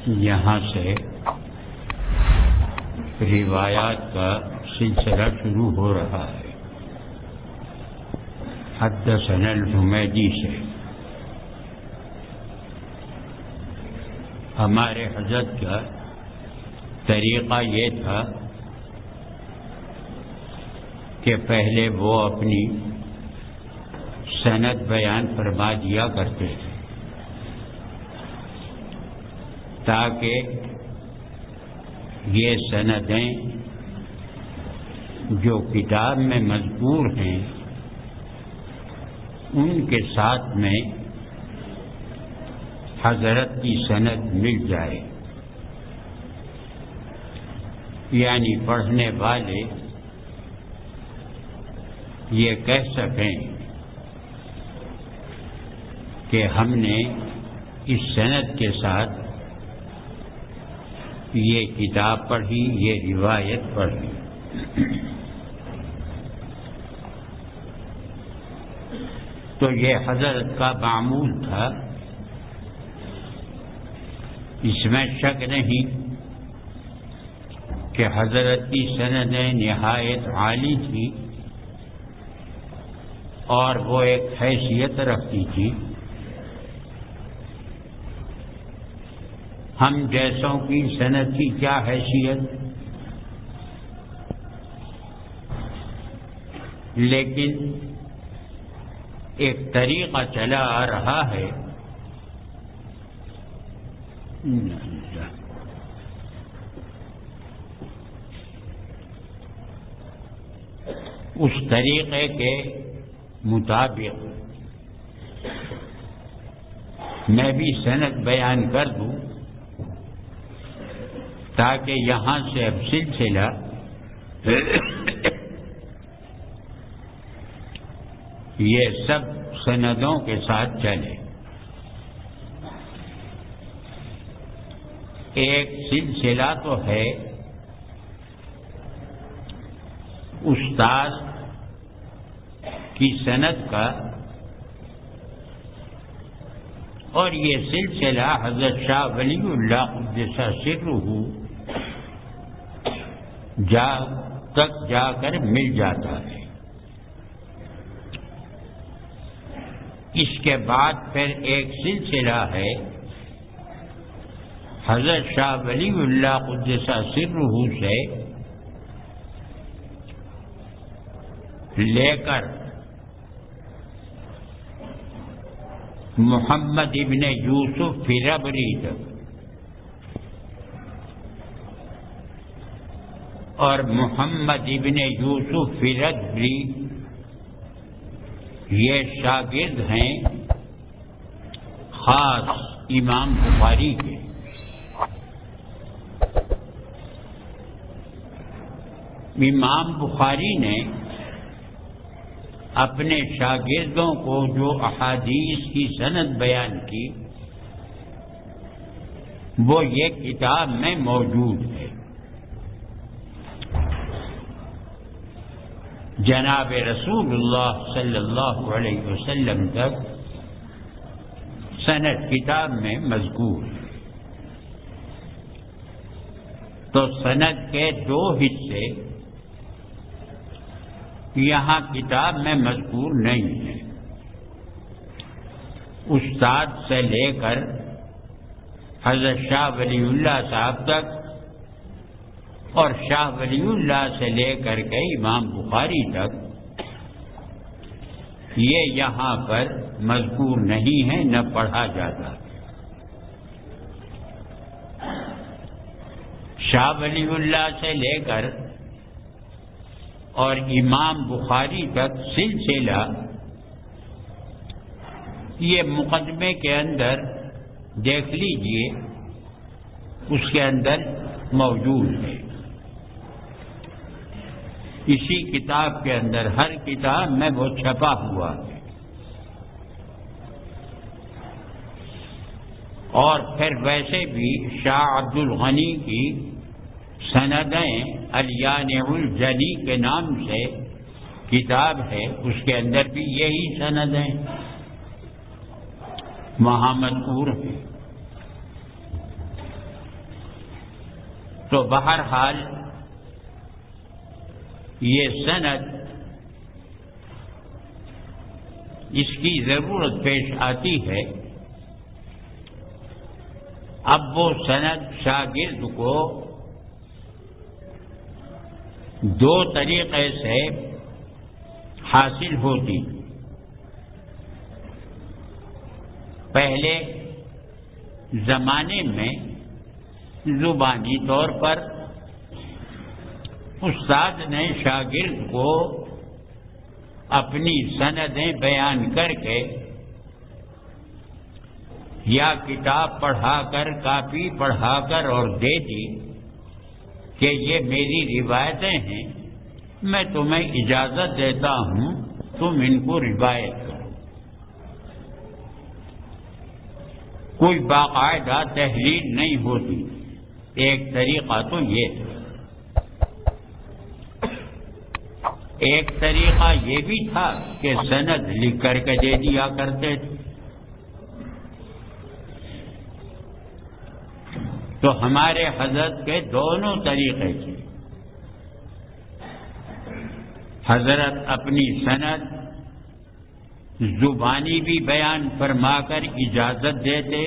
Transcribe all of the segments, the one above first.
یہاں سے روایات کا سلسلہ شروع ہو رہا ہے حدثنا الحمیدی سے۔ ہمارے حضرت کا طریقہ یہ تھا کہ پہلے وہ اپنی سند بیان فرما دیا کرتے تھے تاکہ یہ سندیں جو کتاب میں مذکور ہیں ان کے ساتھ میں حضرت کی سند مل جائے، یعنی پڑھنے والے یہ کہہ سکیں کہ ہم نے اس سند کے ساتھ یہ کتاب پڑھی، یہ روایت پڑھی۔ تو یہ حضرت کا معمول تھا، اس میں شک نہیں کہ حضرت کی سندیں نہایت عالی تھی اور وہ ایک حیثیت رکھتی تھی۔ ہم جیسوں کی سند کی کیا حیثیت، لیکن ایک طریقہ چلا آ رہا ہے اس طریقے کے مطابق میں بھی سند بیان کر دوں تاکہ یہاں سے اب سلسلہ یہ سب سندوں کے ساتھ چلے۔ ایک سلسلہ تو ہے استاد کی سند کا، اور یہ سلسلہ حضرت شاہ ولی اللہ قدس سرہ تک جا کر مل جاتا ہے۔ اس کے بعد پھر ایک سلسلہ ہے حضرت شاہ ولی اللہ قدس سرہ سے لے کر محمد ابن یوسف فربری تک، اور محمد ابن یوسف فربری یہ شاگرد ہیں خاص امام بخاری کے۔ امام بخاری نے اپنے شاگردوں کو جو احادیث کی سند بیان کی وہ یہ کتاب میں موجود ہے۔ جناب رسول اللہ صلی اللہ علیہ وسلم تک سند کتاب میں مذکور ہے۔ تو سند کے دو حصے یہاں کتاب میں مذکور نہیں ہے۔ استاد سے لے کر حضرت شاہ ولی اللہ صاحب تک اور شاہ ولی اللہ سے لے کر کے امام بخاری تک یہ یہاں پر مذکور نہیں ہے، نہ پڑھا جاتا۔ شاہ ولی اللہ سے لے کر اور امام بخاری تک سلسلہ یہ مقدمے کے اندر دیکھ لیجئے، اس کے اندر موجود ہے۔ اسی کتاب کے اندر، ہر کتاب میں وہ چھپا ہوا ہے۔ اور پھر ویسے بھی شاہ عبد الغنی کی سندیں الیانع الجلی کے نام سے کتاب ہے، اس کے اندر بھی یہی سندیں وہاں مذکور ہیں۔ تو بہرحال یہ سند اس کی ضرورت پیش آتی ہے. اب وہ سند شاگرد کو دو طریقے سے حاصل ہوتی. پہلے زمانے میں زبانی طور پر استاد نے شاگرد کو اپنی سندیں بیان کر کے یا کتاب پڑھا کر کاپی پڑھا کر اور دے دی کہ یہ میری روایتیں ہیں، میں تمہیں اجازت دیتا ہوں تم ان کو روایت کرو. کوئی باقاعدہ تحریر نہیں ہوتی. ایک طریقہ تو یہ تھا. ایک طریقہ یہ بھی تھا کہ سند لکھ کر کے دے دیا کرتے تھے. تو ہمارے حضرت کے دونوں طریقے تھے. حضرت اپنی سند زبانی بھی بیان فرما کر اجازت دیتے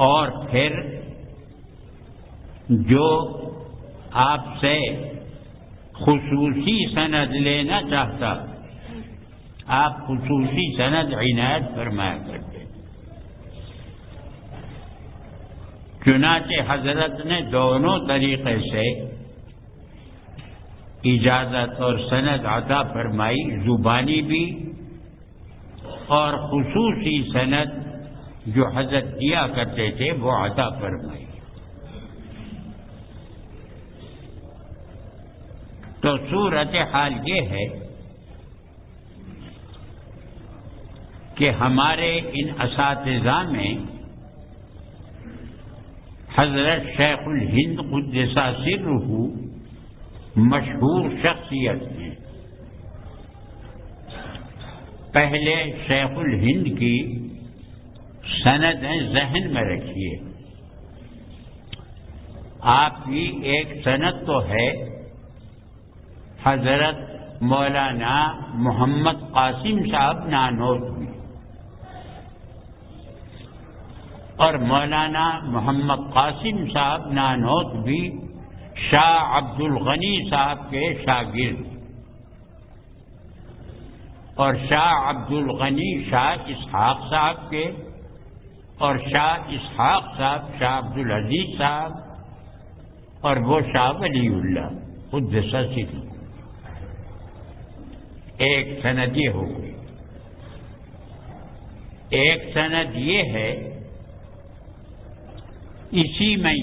اور پھر جو آپ سے خصوصی سند لینا چاہتا آپ خصوصی سند عنایت فرمایا کرتے. چنانچہ حضرت نے دونوں طریقے سے اجازت اور سند عطا فرمائی، زبانی بھی اور خصوصی سند جو حضرت دیا کرتے تھے وہ عطا فرمائی. تو صورت حال یہ ہے کہ ہمارے ان اساتذہ میں حضرت شیخ الہند قدس سرہ مشہور شخصیت ہیں. پہلے شیخ الہند کی سندیں ذہن میں رکھیے. آپ کی ایک سند تو ہے حضرت مولانا محمد قاسم صاحب نانوتوی اور مولانا محمد قاسم صاحب نانوتوی شاہ عبد الغنی صاحب کے شاگرد اور شاہ عبد الغنی شاہ اسحاق صاحب کے اور شاہ اسحاق صاحب شاہ عبد العزیز صاحب اور وہ شاہ ولی اللہ قدس سرہ. ایک سند یہ ہو گئی. ایک سند یہ ہے اسی میں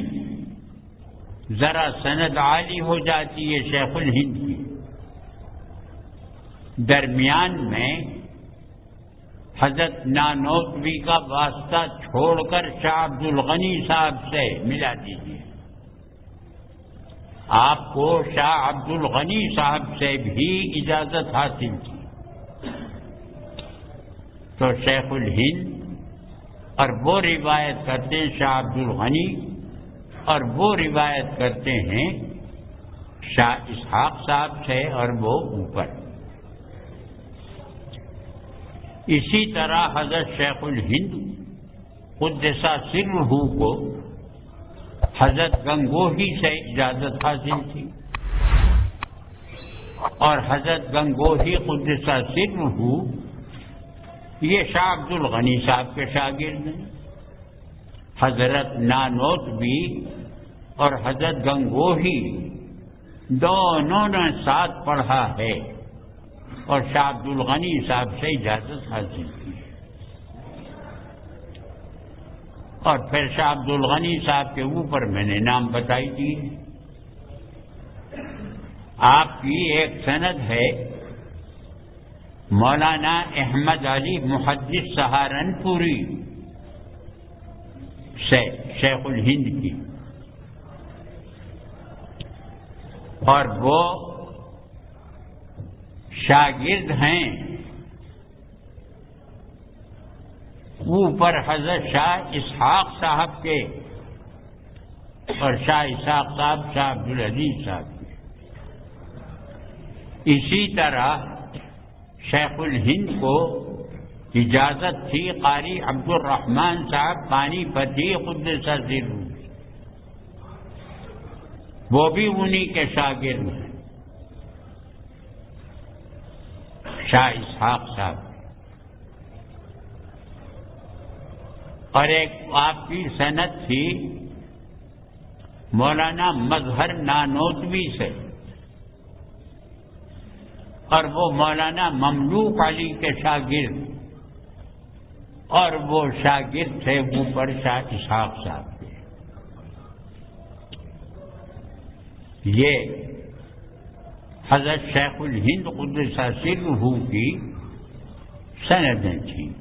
ذرا سند عالی ہو جاتی ہے شیخ الہند کی. درمیان میں حضرت نانوتوی کا واسطہ چھوڑ کر شاہ عبد الغنی صاحب سے ملا دیجیے. آپ کو شاہ عبد الغنی صاحب سے بھی اجازت حاصل تھی. تو شیخ الہند اور وہ روایت کرتے ہیں شاہ عبد الغنی اور وہ روایت کرتے ہیں شاہ اسحاق صاحب سے اور وہ اوپر. اسی طرح حضرت شیخ الہند قدس سرہ کو حضرت گنگوہی سے اجازت حاصل تھی اور حضرت گنگوہی قدس سرہ یہ شاہ عبد الغنی صاحب کے شاگرد ہیں. حضرت نانوتوی اور حضرت گنگوہی دونوں نے ساتھ پڑھا ہے اور شاہ عبد الغنی صاحب سے اجازت حاصل کی اور پھر شاہ عبد الغنی صاحب کے اوپر میں نے نام بتائی دی. آپ کی ایک سند ہے مولانا احمد علی محدث سہارنپوری سے شیخ الہند کی اور وہ شاگرد ہیں اوپر حضرت شاہ اسحاق صاحب کے اور شاہ اسحاق صاحب شاہ عبدالعزیز صاحب کی. اسی طرح شیخ الہند کو اجازت تھی قاری عبد الرحمن صاحب پانی پتی قدس سرہ، وہ بھی انہی کے شاگرد ہیں شاہ اسحاق صاحب. اور ایک آپ کی سند تھی مولانا مظہر نانوتوی سے، اور وہ مولانا مملوک علی کے شاگرد، اور وہ شاگرد تھے اوپر شاہ اسحاق صاحب کے. یہ حضرت شیخ الہند قدس سرہ کی سندیں تھیں.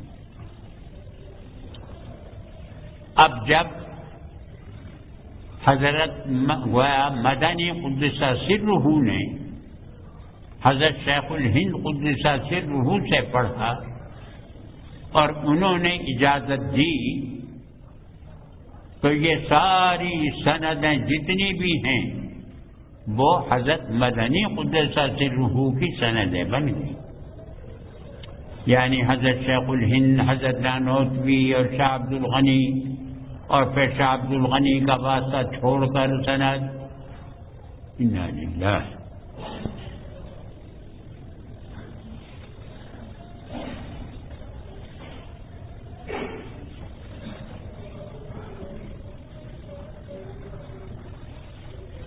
اب جب حضرت مدنی قدس سرہ نے حضرت شیخ الہند قدس سرہ سے پڑھا اور انہوں نے اجازت دی، تو یہ ساری سندیں جتنی بھی ہیں وہ حضرت مدنی قدس سرہ کی سندیں بن گئی. یعنی حضرت شیخ الہند، حضرت نانوتوی اور شاہ عبد الغنی، اور پھر شاہ عبد الغنی کا واسطہ چھوڑ کر سند. انا للہ.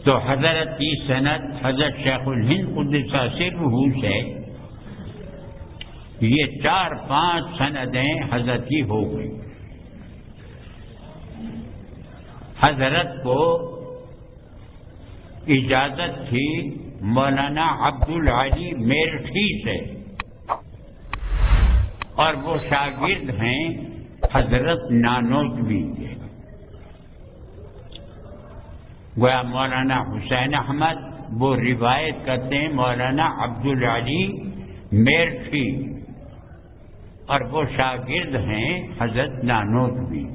تو حضرت کی سند حضرت شیخ الہند قدس سرہ سے یہ 4-5 سندیں حضرت کی ہو گئی. حضرت کو اجازت تھی مولانا عبدالعلی میرٹھی سے، اور وہ شاگرد ہیں حضرت نانوتوی کے. گویا مولانا حسین احمد وہ روایت کرتے ہیں مولانا عبدالعلی میرٹھی، اور وہ شاگرد ہیں حضرت نانوتوی.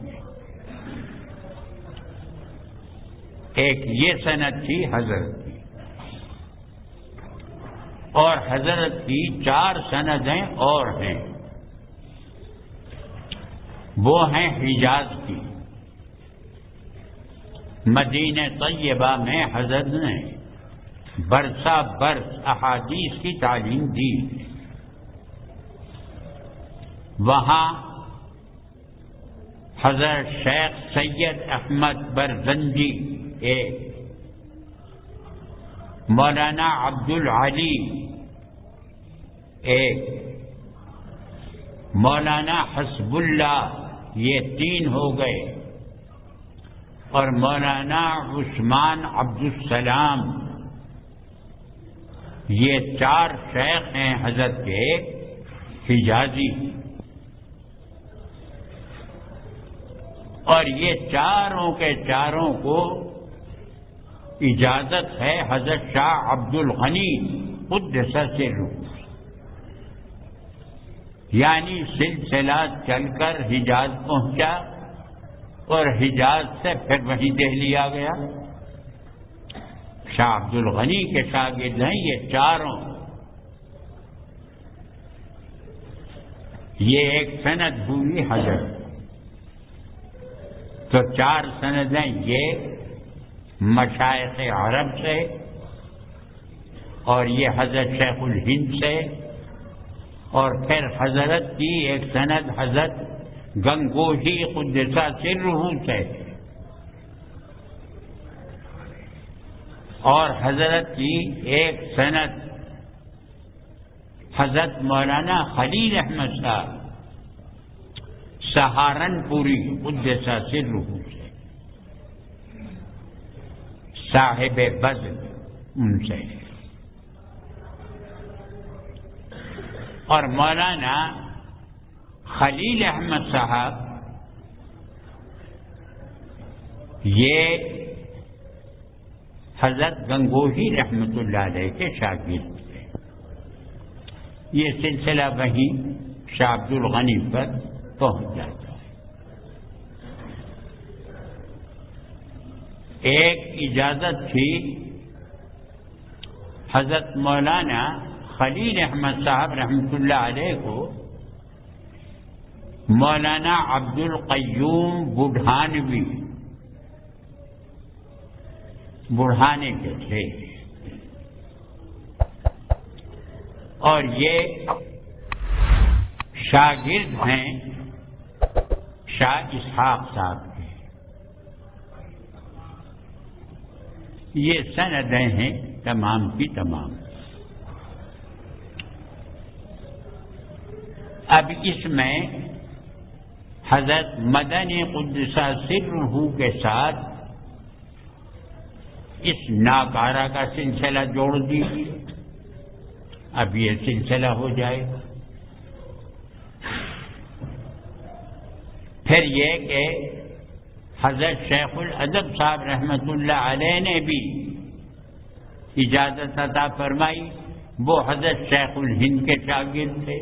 ایک یہ سند تھی حضرت کی، اور حضرت کی 4 سندیں اور ہیں. وہ ہیں حجاز کی. مدینہ طیبہ میں حضرت نے برسہ برس احادیث کی تعلیم دی. وہاں حضرت شیخ سید احمد برزنجی ایک، مولانا عبدالعلی ایک، مولانا حسب اللہ، یہ 3 ہو گئے، اور مولانا عثمان عبدالسلام، یہ 4 شیخ ہیں حضرت کے حجازی. اور یہ چاروں کے چاروں کو اجازت ہے حضرت شاہ عبد الغنی قدس سرہ، یعنی سلسلہ چل کر حجاز پہنچا اور حجاز سے پھر وہیں دہلی آ گیا. شاہ عبد الغنی کے شاگرد ہیں یہ چاروں. یہ ایک سند ہوئی حضرت. تو 4 سندیں یہ مشائخ عرب سے، اور یہ حضرت شیخ الہند سے، اور پھر حضرت کی ایک سند حضرت گنگوہی قدس سرہ سے، اور حضرت کی ایک سند حضرت مولانا خلیل احمد صاحب سہارنپوری قدس سرہ سے، صاحب بذل ان سے، اور مولانا خلیل احمد صاحب یہ حضرت گنگوہی رحمت اللہ علیہ کے شاگرد تھے. یہ سلسلہ وہیں شاہ عبد الغنی پر پہنچ جاتا ہے. ایک اجازت تھی حضرت مولانا خلیل احمد صاحب رحمۃ اللہ علیہ کو مولانا عبد القیوم بڑھانے کے تھے، اور یہ شاگرد ہیں شاہ اسحاق صاحب کے۔ یہ سندیں ہیں تمام کی تمام۔ اب اس میں حضرت مدنی قدس سرہ کے ساتھ اس ناکارہ کا سلسلہ جوڑ دیجیے، اب یہ سلسلہ ہو جائے گا۔ پھر یہ کہ حضرت شیخ الادب صاحب رحمۃ اللہ علیہ نے بھی اجازت عطا فرمائی، وہ حضرت شیخ الہند کے شاگرد تھے،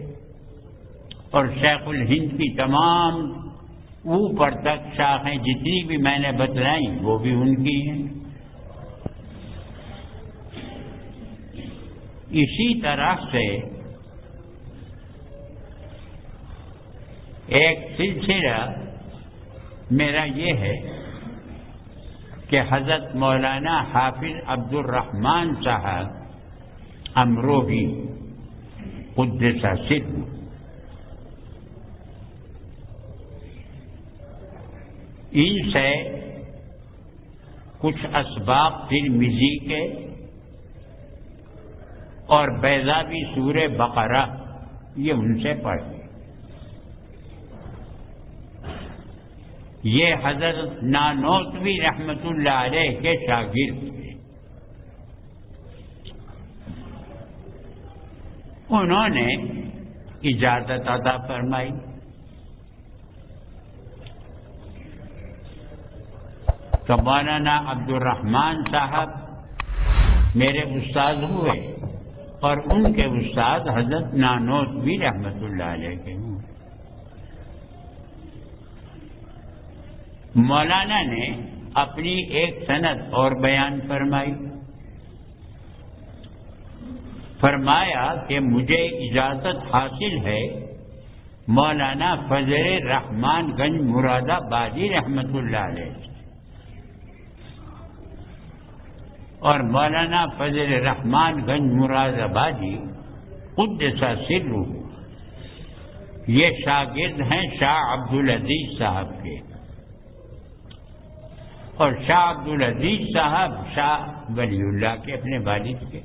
اور شیخ الہند کی تمام اوپر تک شاخیں جتنی بھی میں نے بتلائیں وہ بھی ان کی ہیں۔ اسی طرح سے ایک سلسلہ میرا یہ ہے کہ حضرت مولانا حافظ عبد الرحمن صاحب امروہی قدس سرہ، ان سے کچھ اسباق ترمذی کے اور بیضاوی سورہ بقرہ یہ ان سے پڑھے۔ یہ حضرت نانوتوی رحمت اللہ علیہ کے شاگرد تھے، انہوں نے اجازت عطا فرمائی۔ تو مولانا عبد الرحمن صاحب میرے استاد ہوئے، اور ان کے استاد حضرت نانوتوی رحمت اللہ علیہ کے ہوئے۔ مولانا نے اپنی ایک سند اور بیان فرمائی، فرمایا کہ مجھے اجازت حاصل ہے مولانا فضل الرحمان گنج مراد آبادی رحمت اللہ علیہ سے، اور مولانا فضل الرحمان گنج مراد آبادی قدس سرہ یہ شاگرد ہیں شاہ عبدالعزیز صاحب کے، اور شاہ عبدالعزیز صاحب شاہ ولی اللہ کے اپنے والد کے۔